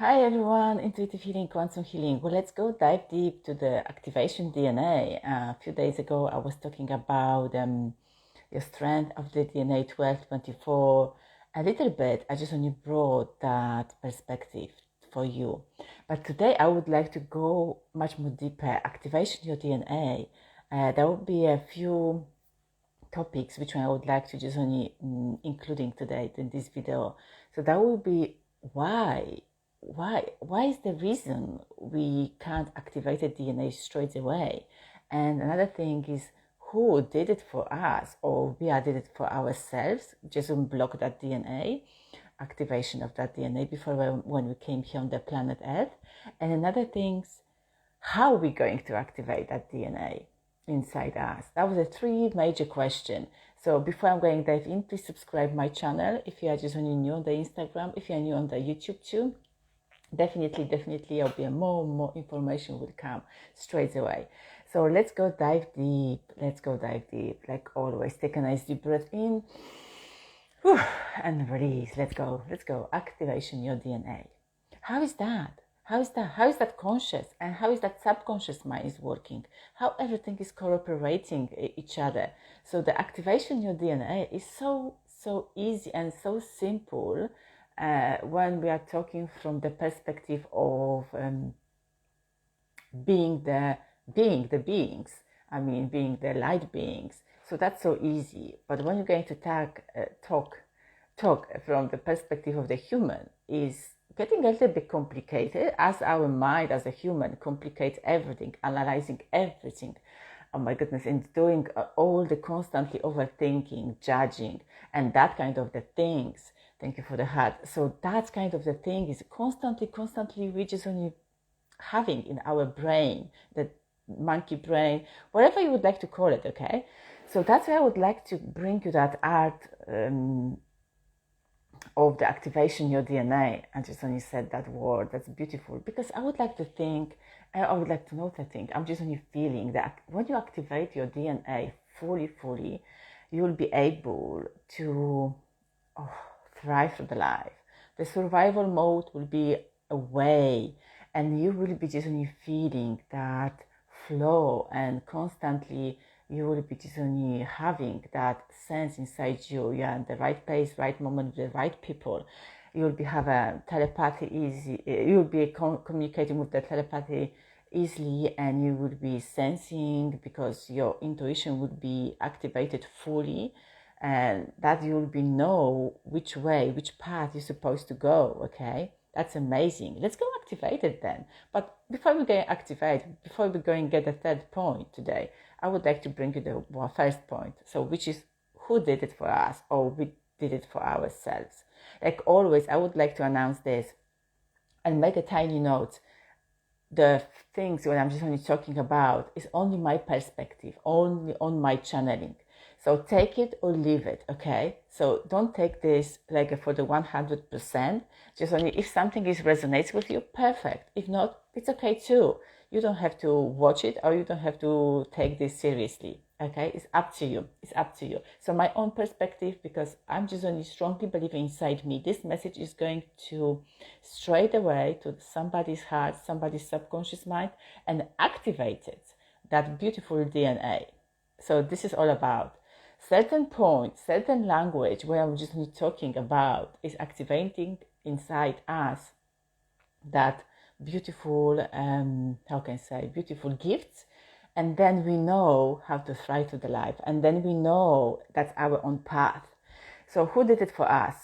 Hi everyone, intuitive healing, quantum healing. Well, let's go dive deep to the activation DNA. A few days ago, I was talking about your strength of the DNA 1224. A little bit, I just only brought that perspective for you. But today, I would like to go much more deeper. Activation your DNA. There will be a few topics which I would like to just only including today in this video. So that will be why is the reason we can't activate the DNA straight away? And another thing is who did it for us, or we did it for ourselves, just unblock that DNA, activation of that DNA before when we came here on the planet Earth. And another thing's how are we going to activate that DNA inside us? That was the three major questions. So before I'm going to dive in, please subscribe my channel if you are just only new on the Instagram, if you are new on the YouTube too. Definitely I'll be more information will come straight away. So let's go dive deep. Like always, take a nice deep breath in. Whew, and release. Let's go. Activation your DNA. How is that? How is that conscious? And how is that subconscious mind is working? How everything is cooperating each other. So the activation your DNA is so easy and so simple when we are talking from the perspective of being the beings. I mean, being the light beings. So that's so easy. But when you're going to talk from the perspective of the human, is getting a little bit complicated, as our mind as a human complicates everything, analyzing everything. Oh my goodness, and doing all the constantly overthinking, judging, and that kind of the things. Thank you for the heart. So that's kind of the thing is constantly we just only having in our brain, the monkey brain, whatever you would like to call it, okay? So that's why I would like to bring you that art of the activation your DNA. I just only said that word. That's beautiful because I would like to think, I would like to know the thing. I'm just only feeling that when you activate your DNA fully, you will be able to thrive through the life. The survival mode will be away, and you will be just only feeling that flow, and constantly you will be just only having that sense inside you. You are in the right place, right moment, with the right people. You will be have a telepathy easy. You will be communicating with the telepathy easily, and you will be sensing because your intuition would be activated fully, and that you'll be know which path you're supposed to go. Okay, that's amazing. Let's go activate it then. But before we get activated, before we go and get the third point today, I would like to bring you the first point. So which is who did it for us, or we did it for ourselves. Like always, I would like to announce this and make a tiny note. The things when I'm just only talking about is only my perspective, only on my channeling. So take it or leave it, okay? So don't take this like for the 100%. Just only if something resonates with you, perfect. If not, it's okay too. You don't have to watch it, or you don't have to take this seriously, okay? It's up to you. So my own perspective, because I'm just only strongly believing inside me, this message is going to straight away to somebody's heart, somebody's subconscious mind, and activate it, that beautiful DNA. So this is all about certain points, certain language where I'm just talking about is activating inside us that beautiful, how can I say, beautiful gifts. And then we know how to thrive through the life. And then we know that's our own path. So who did it for us?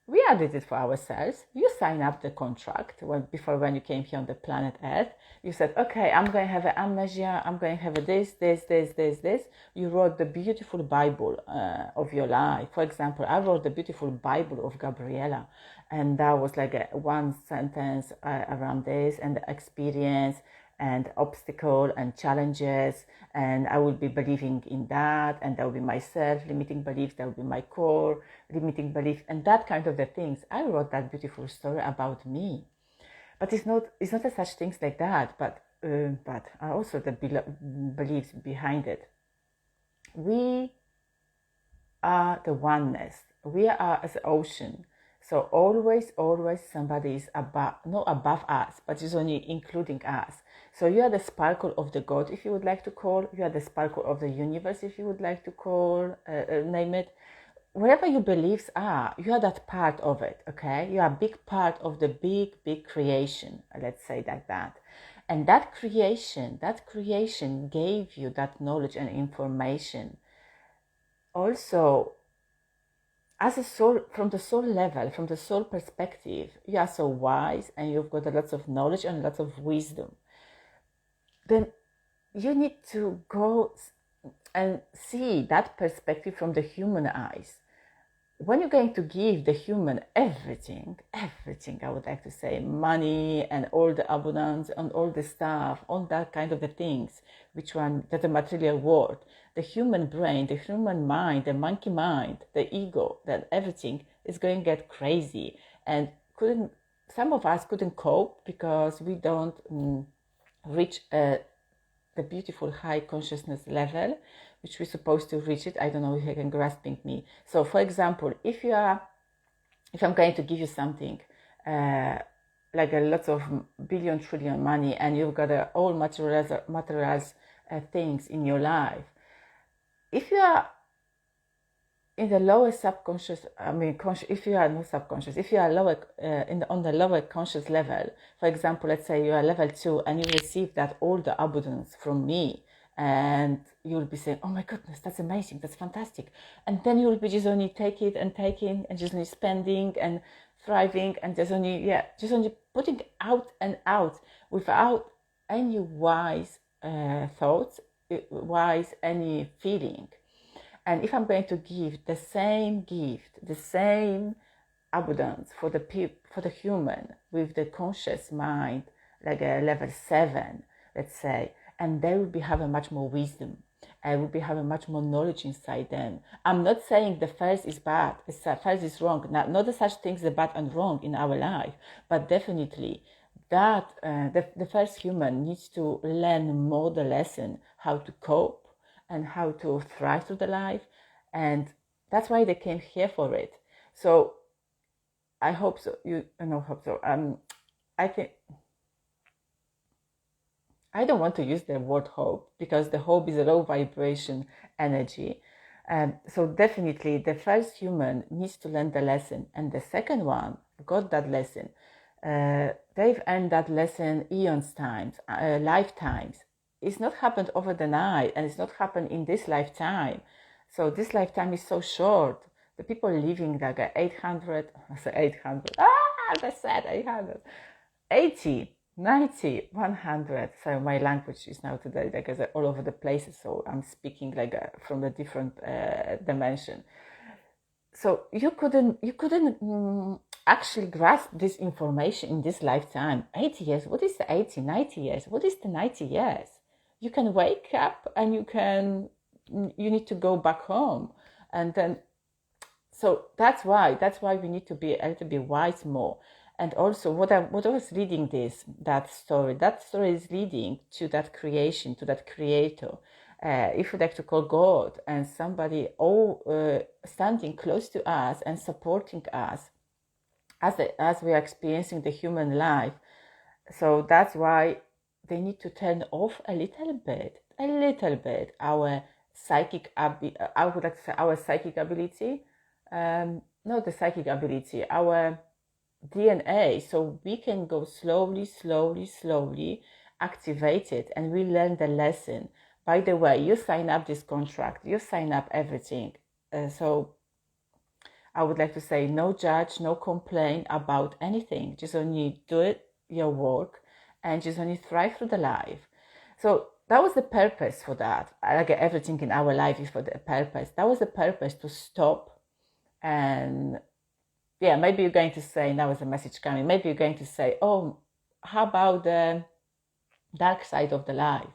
We did it for ourselves. You sign up the contract before when you came here on the planet Earth. You said, okay, I'm going to have an amnesia. I'm going to have this. You wrote the beautiful Bible of your life. For example, I wrote the beautiful Bible of Gabriela. And that was like one sentence around this and the experience and obstacle and challenges, and I will be believing in that, and that will be my self-limiting beliefs, that will be my core limiting belief, and that kind of the things. I wrote that beautiful story about me, but it's not as such things like that, but also the beliefs behind it. We are the oneness. We are as the ocean. So always, always somebody is above, not above us, but is only including us. So you are the sparkle of the God, if you would like to call. You are the sparkle of the universe, if you would like to call, name it. Wherever your beliefs are, you are that part of it, okay? You are a big part of the big, big creation, let's say like that. And that creation gave you that knowledge and information. Also, as a soul, from the soul level, from the soul perspective, you are so wise and you've got lots of knowledge and lots of wisdom. Then you need to go and see that perspective from the human eyes. When you're going to give the human everything, I would like to say, money and all the abundance and all the stuff, all that kind of the things, which one, that the material world, the human brain, the human mind, the monkey mind, the ego, that everything is going to get crazy. And some of us couldn't cope because we don't reach the beautiful high consciousness level, which we're supposed to reach it. I don't know if you can grasping me. So for example, if I'm going to give you something, like a lot of billion, trillion money, and you've got all materials things in your life, if you are in the lower subconscious, if you are not subconscious, if you are lower on the lower conscious level, for example, let's say you are level 2 and you receive that all the abundance from me, and you will be saying, oh my goodness, that's amazing, that's fantastic, and then you will be just only taking and just only spending and thriving and just only putting out and out without any wise thoughts, wise any feeling. And if I'm going to give the same gift, the same abundance for the human with the conscious mind, like a level 7, let's say, and they will be having much more wisdom. I will be having much more knowledge inside them. I'm not saying the first is bad, the first is wrong. Not that such things are bad and wrong in our life, but definitely that the first human needs to learn more the lesson how to cope and how to thrive through the life, and that's why they came here for it. So I hope so. I think I don't want to use the word hope because the hope is a low vibration energy. So definitely the first human needs to learn the lesson, and the second one got that lesson. They've earned that lesson eons times, lifetimes. It's not happened over the night, and it's not happened in this lifetime. So this lifetime is so short. The people living like 800, I say 800, I said 800, 80, 90, 100. So my language is now today like all over the place. So I'm speaking like from a different dimension. So you couldn't actually grasp this information in this lifetime. 80 years, what is the 80, 90 years? What is the 90 years? You can wake up and you need to go back home. And then, so that's why we need to be a little bit wise more. And also what I was reading that story is leading to that creation, to that creator. If you'd like to call God, and somebody standing close to us and supporting us as we are experiencing the human life. So that's why they need to turn off a little bit our psychic I would like to say our psychic ability, not the psychic ability, our DNA, so we can go slowly activate it, and we learn the lesson. By the way, you sign up this contract, you sign up everything, so I would like to say no judge, no complain about anything, just only do it, your work, and just only thrive through the life. So that was the purpose for that. Like everything in our life is for the purpose. That was the purpose, to stop. And yeah, maybe you're going to say, now is a message coming, maybe you're going to say, oh, how about the dark side of the life,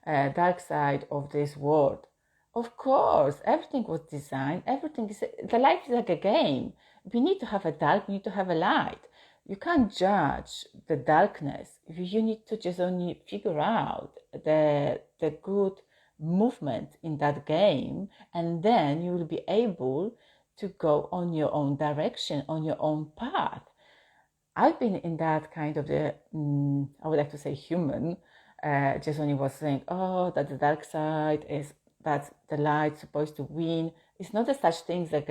dark side of this world? Of course, everything was designed, the life is like a game. We need to have a dark, we need to have a light. You can't judge the darkness. You need to just only figure out the good movement in that game, and then you will be able to go on your own direction, on your own path. I've been in that kind of I would like to say human, just when he was saying, oh, that the dark side is, that the light's supposed to win. It's not as such things like,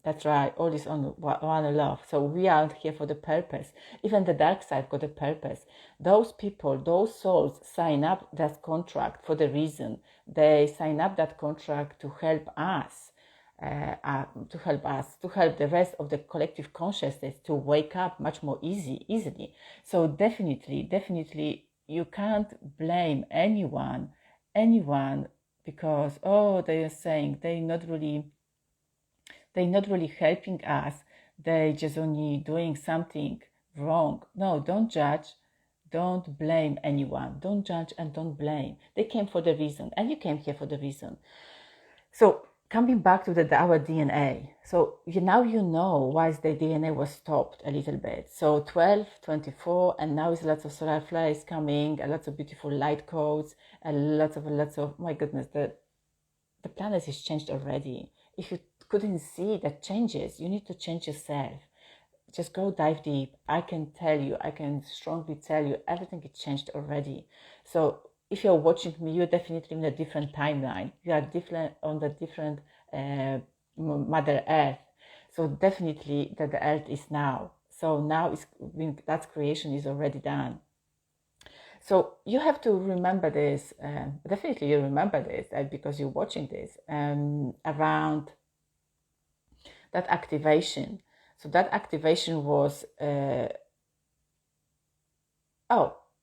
that's right, all is on one love. So we are here for the purpose. Even the dark side got a purpose. Those people, those souls sign up that contract for the reason. They sign up that contract to help us. To help the rest of the collective consciousness to wake up much more easily. So definitely, you can't blame anyone, because, oh, they are saying they're not really helping us. They're just only doing something wrong. No, don't judge. Don't blame anyone. Don't judge and don't blame. They came for the reason, and you came here for the reason. So coming back to our DNA. So now you know why the DNA was stopped a little bit. So 12, 24, and now it's lots of solar flares coming, a lot of beautiful light codes, lots of, my goodness, the planet has changed already. If you couldn't see the changes, you need to change yourself. Just go dive deep. I can strongly tell you, everything is changed already. So if you're watching me, you're definitely in a different timeline. You are different on the different Mother Earth. So definitely that the Earth is now. So now that creation is already done. So you have to remember this. Definitely you remember this because you're watching this around that activation. So that activation was,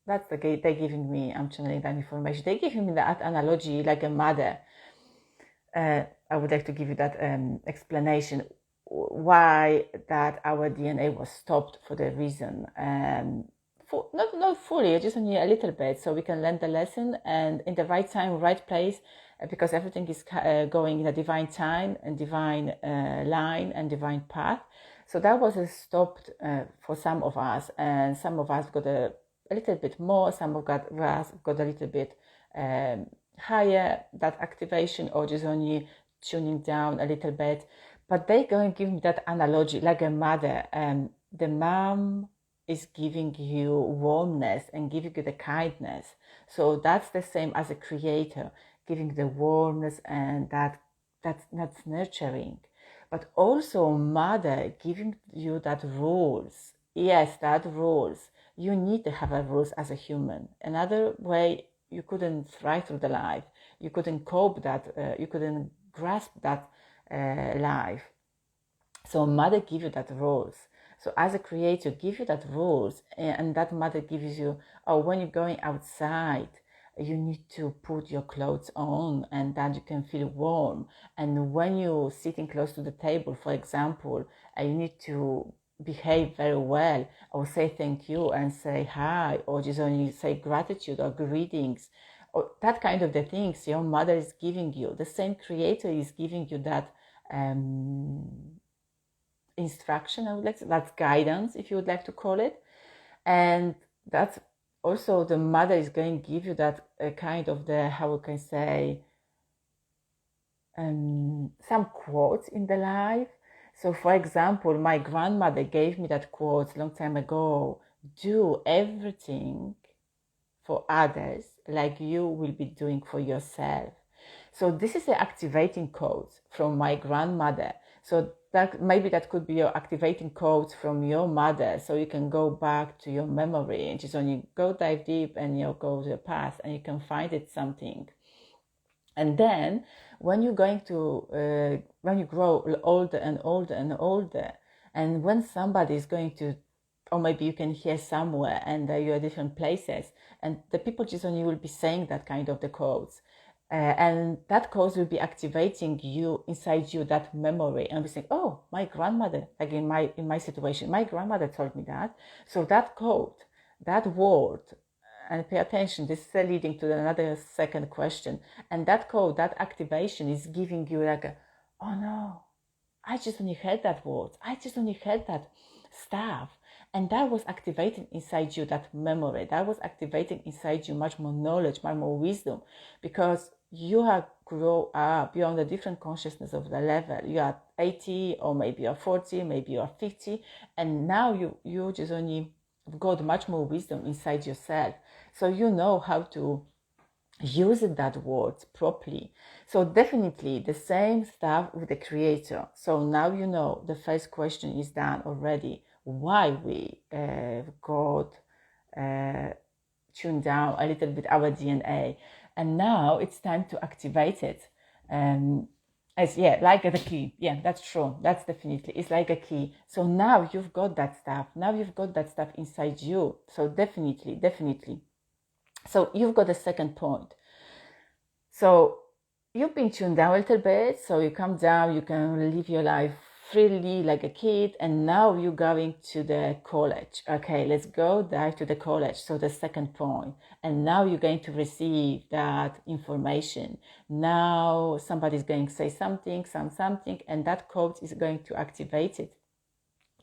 that's they're giving me, I'm channeling that information. They're giving me that analogy like a mother. I would like to give you that explanation why that our DNA was stopped for the reason. Not fully, just only a little bit, so we can learn the lesson and in the right time, right place, because everything is going in a divine time and divine line and divine path. So that was stopped for some of us, and some of us got a little bit more, some of us got a little bit higher, that activation, or just only tuning down a little bit. But they're going to give me that analogy like a mother. The mom is giving you warmness and giving you the kindness. So that's the same as a creator, giving the warmness, and that's nurturing. But also mother giving you that rules. Yes, that rules. You need to have a rules as a human. Another way you couldn't thrive through the life. You couldn't cope that, you couldn't grasp that life. So mother give you that rules. So as a creator, give you that rules, and that mother gives you, when you're going outside, you need to put your clothes on and then you can feel warm. And when you're sitting close to the table, for example, you need to behave very well, or say thank you and say hi, or just only say gratitude or greetings, or that kind of the things your mother is giving you. The same creator is giving you that instruction, that's guidance, if you would like to call it. And that's also the mother is going to give you that kind of the, how can I say, some quotes in the life. So for example, my grandmother gave me that quote a long time ago: do everything for others like you will be doing for yourself. So this is the activating quote from my grandmother. So that maybe that could be your activating quote from your mother, so you can go back to your memory and just when you go dive deep and you go to the past and you can find it something. And then when you're going to when you grow older and older and older, and when somebody is going to, or maybe you can hear somewhere and you're at different places, and the people just on you will be saying that kind of the quotes. And that cause will be activating you inside you, that memory, and we think, oh, my grandmother, like in my situation, my grandmother told me that. So that quote, that word, and pay attention, this is leading to another second question. And that code, that activation is giving you like oh no, I just only heard that word, I just only heard that stuff. And that was activating inside you that memory. That was activating inside you much more knowledge, much more wisdom, because you have grown up, you're on a different consciousness of the level. You are 80, or maybe you're 40, maybe you're 50, and now you just only got much more wisdom inside yourself. So you know how to use that word properly. So definitely the same stuff with the creator. So now you know the first question is done already. Why we got tuned down a little bit our DNA, and now it's time to activate it. As like the key. Yeah, that's true. That's definitely, it's like a key. So now you've got that stuff. Now you've got that stuff inside you. So definitely. So you've got a second point. So you've been tuned down a little bit. So you come down, you can live your life freely like a kid, and now you're going to the college. Okay, let's go dive to the college. So the second point, and now you're going to receive that information. Now somebody's going to say something, and that code is going to activate it,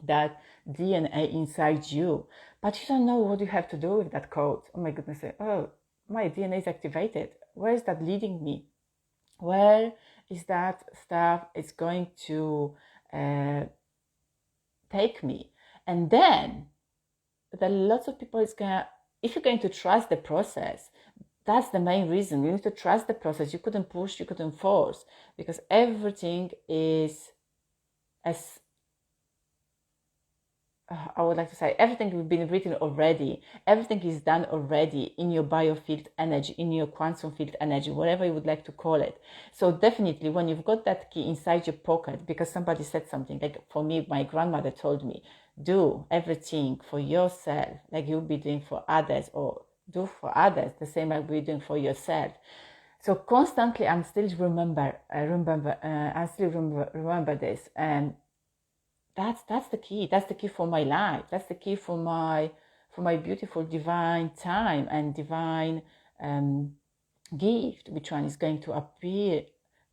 that DNA inside you. But you don't know what you have to do with that code. Oh my goodness, oh, my DNA is activated. Where is that leading me? Where is that stuff is going to take me? And then there are lots of people, if you're going to trust the process, that's the main reason. You need to trust the process. You couldn't push, you couldn't force, because everything is, as I would like to say, everything has been written already. Everything is done already in your biofield energy, in your quantum field energy, whatever you would like to call it. So definitely when you've got that key inside your pocket, because somebody said something, like for me, my grandmother told me, do everything for yourself like you'll be doing for others, or do for others the same like you're doing for yourself. So constantly I still remember this. And that's the key. That's the key for my life. That's the key for my beautiful divine time and divine gift, which one is going to appear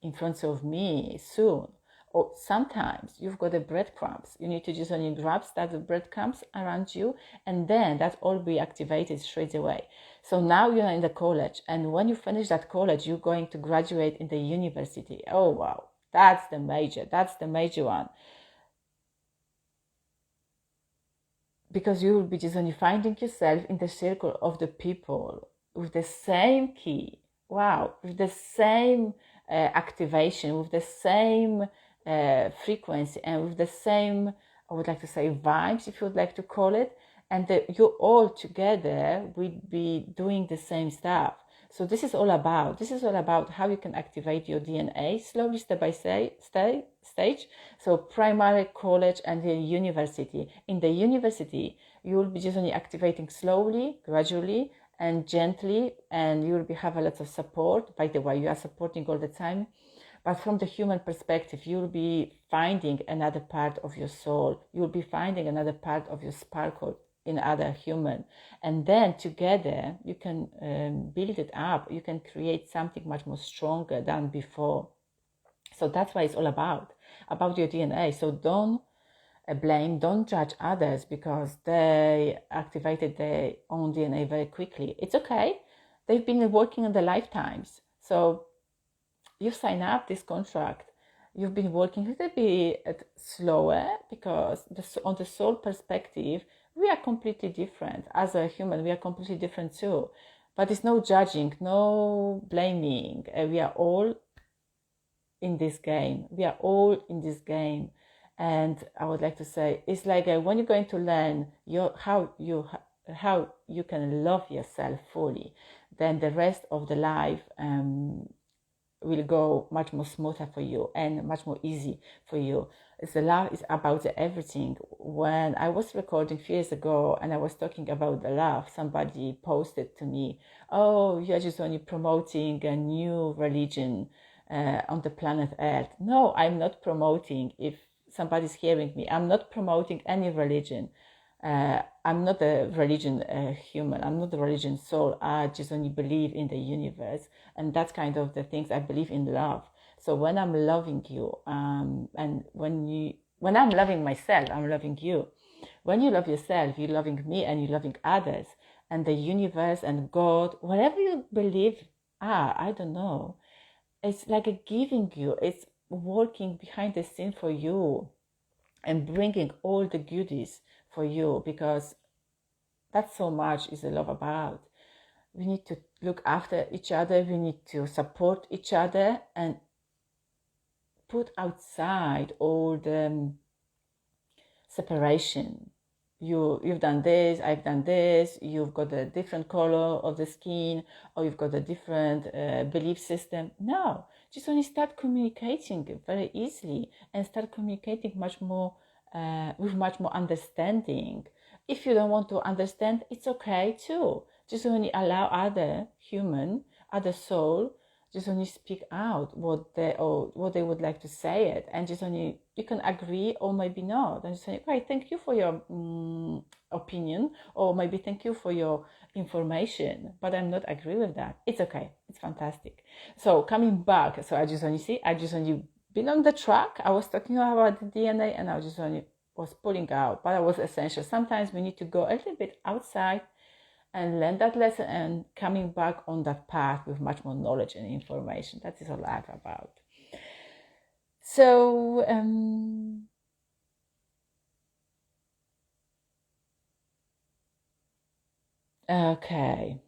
in front of me soon. Or sometimes you've got the breadcrumbs. You need to just only grab that breadcrumbs around you, and then that all be activated straight away. So now you're in the college, and when you finish that college, you're going to graduate in the university. Oh wow, that's the major one. Because you will be just only finding yourself in the circle of the people with the same key. Wow, with the same activation, with the same frequency, and with the same, I would like to say, vibes, if you would like to call it. And you all together will be doing the same stuff. So this is all about how you can activate your DNA slowly, step by stage. So primary, college, and the university. In the university, you will be just only activating slowly, gradually, and gently, and you will have a lot of support. By the way, you are supporting all the time. But from the human perspective, you will be finding another part of your soul. You will be finding another part of your sparkle in other human, and then together you can build it up. You can create something much more stronger than before. So that's why it's all about your DNA. So don't blame, don't judge others because they activated their own DNA very quickly. It's okay. They've been working on their lifetimes. So you sign up this contract. You've been working a little bit slower because on the soul perspective, we are completely different. As a human, we are completely different too. But it's no judging, no blaming. We are all in this game. And I would like to say, it's like when you're going to learn how you can love yourself fully, then the rest of the life will go much more smoother for you and much more easy for you. The love is about everything. When I was recording a few years ago and I was talking about the love, somebody posted to me, oh, you're just only promoting a new religion on the planet Earth. No, I'm not promoting. If somebody's hearing me, I'm not promoting any religion. I'm not a religion human. I'm not a religion soul. I just only believe in the universe. And that's kind of the things I believe in love. So when I'm loving you, and when I'm loving myself, I'm loving you. When you love yourself, you're loving me and you're loving others and the universe and God, whatever you believe I don't know. It's like a giving you, it's working behind the scene for you and bringing all the goodies for you, because that's so much is the love about. We need to look after each other, we need to support each other and put outside all the separation. You've done this, I've done this, you've got a different color of the skin, or you've got a different belief system. No, just only start communicating very easily and start communicating much more with much more understanding. If you don't want to understand, it's okay too. Just only allow other human, other soul, just only speak out what they would like to say it, and just only you can agree or maybe not, and just say, okay, thank you for your opinion, or maybe thank you for your information, but I'm not agree with that. It's okay, it's fantastic. So coming back, so I just only been on the track. I was talking about the DNA and I just only was pulling out, but it was essential. Sometimes we need to go a little bit outside and learn that lesson and coming back on that path with much more knowledge and information. That is all life about. So okay,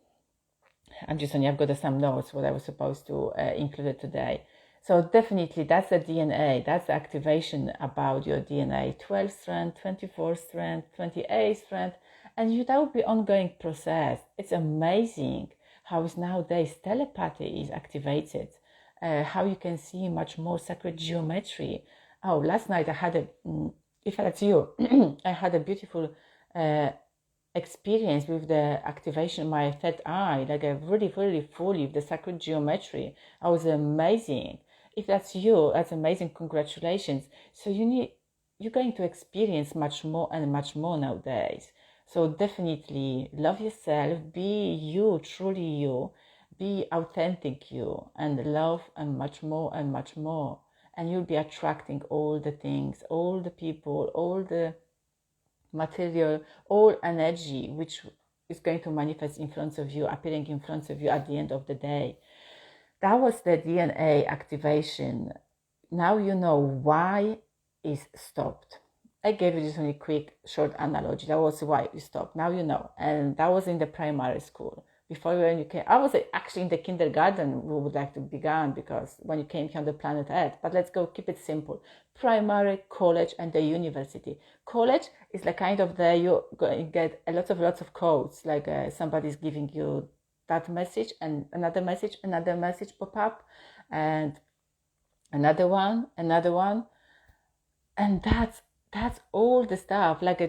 I've got some notes what I was supposed to include today. So definitely that's the DNA, that's the activation about your DNA, 12 strand, 24 strand, 28 strand, and that will be ongoing process. It's amazing how is nowadays telepathy is activated, how you can see much more sacred geometry. Oh, last night I had if that's you, I had a beautiful experience with the activation of my third eye, like a really, really fully with the sacred geometry. I was amazing. If that's you, that's amazing. Congratulations. So you're going to experience much more and much more nowadays. So definitely love yourself, be you, truly you, be authentic you, and love and much more and much more. And you'll be attracting all the things, all the people, all the material, all energy which is going to manifest in front of you, appearing in front of you at the end of the day. That was the DNA activation. Now you know why it's stopped. I gave you just only quick short analogy. That was why it stopped. Now you know. And that was in the primary school. Before when you came, I was actually in the kindergarten. We would like to begin, because when you came here on the planet Earth. But let's go keep it simple. Primary, college, and the university. College is like kind of you get lots of codes. Like somebody's giving you that message and another message pop up, and another one, and that's all the stuff. Like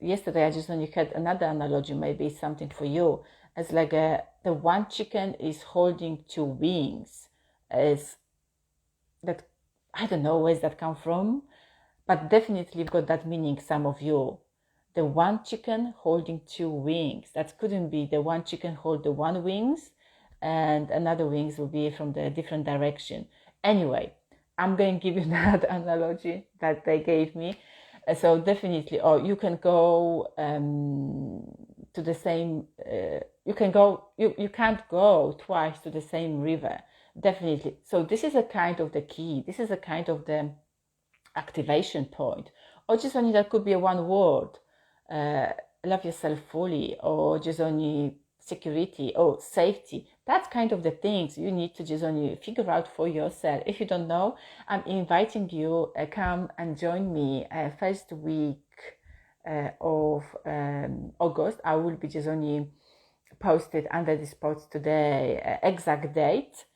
yesterday I just only had another analogy, maybe something for you. It's like the one chicken is holding two wings. Is that, I don't know where's that come from, but definitely you've got that meaning, some of you. The one chicken holding two wings. That couldn't be the one chicken hold the one wings and another wings will be from the different direction. Anyway, I'm going to give you that analogy that they gave me. So definitely, or you can go to the same, you can't go twice to the same river. Definitely. So this is a kind of the key. This is a kind of the activation point. Or just only that could be a one word, love yourself fully, or just only security or safety. That's kind of the things you need to just only figure out for yourself. If you don't know, I'm inviting you, come and join me first week of August. I will be just only posted under this post today exact date,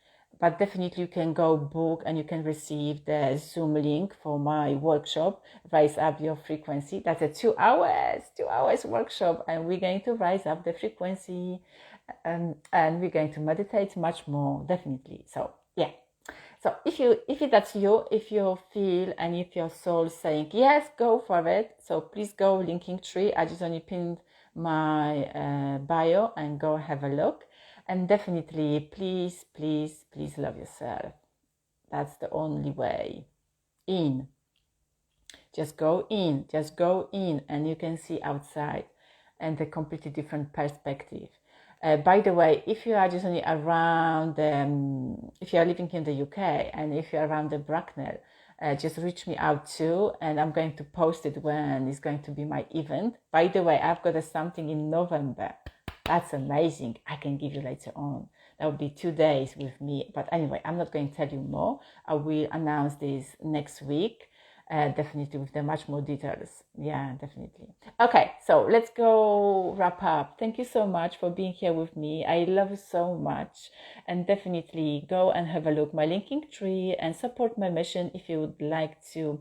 but definitely you can go book and you can receive the Zoom link for my workshop, Rise Up Your Frequency. That's a 2 hours workshop, and we're going to rise up the frequency, and we're going to meditate much more, definitely. So yeah. So if that's you, if you feel and if your soul is saying yes, go for it. So please go linktr. I just only pinned my bio and go have a look. And definitely, please love yourself. That's the only way in. Just go in, and you can see outside and a completely different perspective. By the way, if you are just only around, if you are living in the UK and if you're around the Bracknell, just reach me out too, and I'm going to post it when it's going to be my event. By the way, I've got something in November. That's amazing. I can give you later on. That will be 2 days with me. But anyway, I'm not going to tell you more. I will announce this next week. Definitely with the much more details. Yeah, definitely. Okay, so let's go wrap up. Thank you so much for being here with me. I love you so much, and definitely go and have a look my linking tree and support my mission if you would like to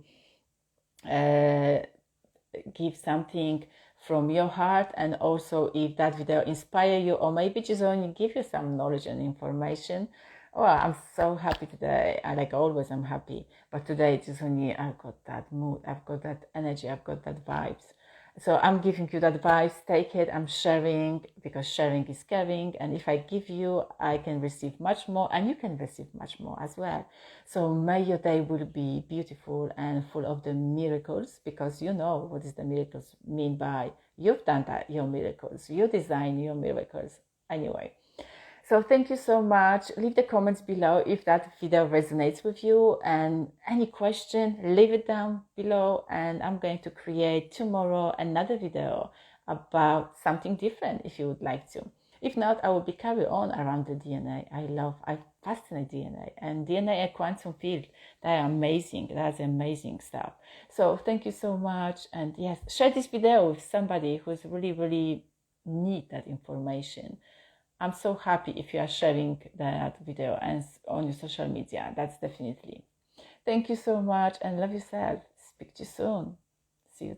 give something from your heart, and also if that video inspire you or maybe just only give you some knowledge and information. Oh, I'm so happy today. Like always, I'm happy. But today, just only I've got that mood, I've got that energy, I've got that vibes. So I'm giving you that vibes. Take it. I'm sharing, because sharing is caring. And if I give you, I can receive much more, and you can receive much more as well. So may your day will be beautiful and full of the miracles, because you know what is the miracles mean by you've done that, your miracles. You design your miracles. Anyway. So thank you so much. Leave the comments below if that video resonates with you, and any question, leave it down below, and I'm going to create tomorrow another video about something different if you would like to. If not, I will be carry on around the DNA. I fascinate DNA and DNA and quantum field. They are amazing. That's amazing stuff. So thank you so much. And yes, share this video with somebody who's really, really need that information. I'm so happy if you are sharing that video and on your social media. That's definitely. Thank you so much, and love yourself. Speak to you soon. See you.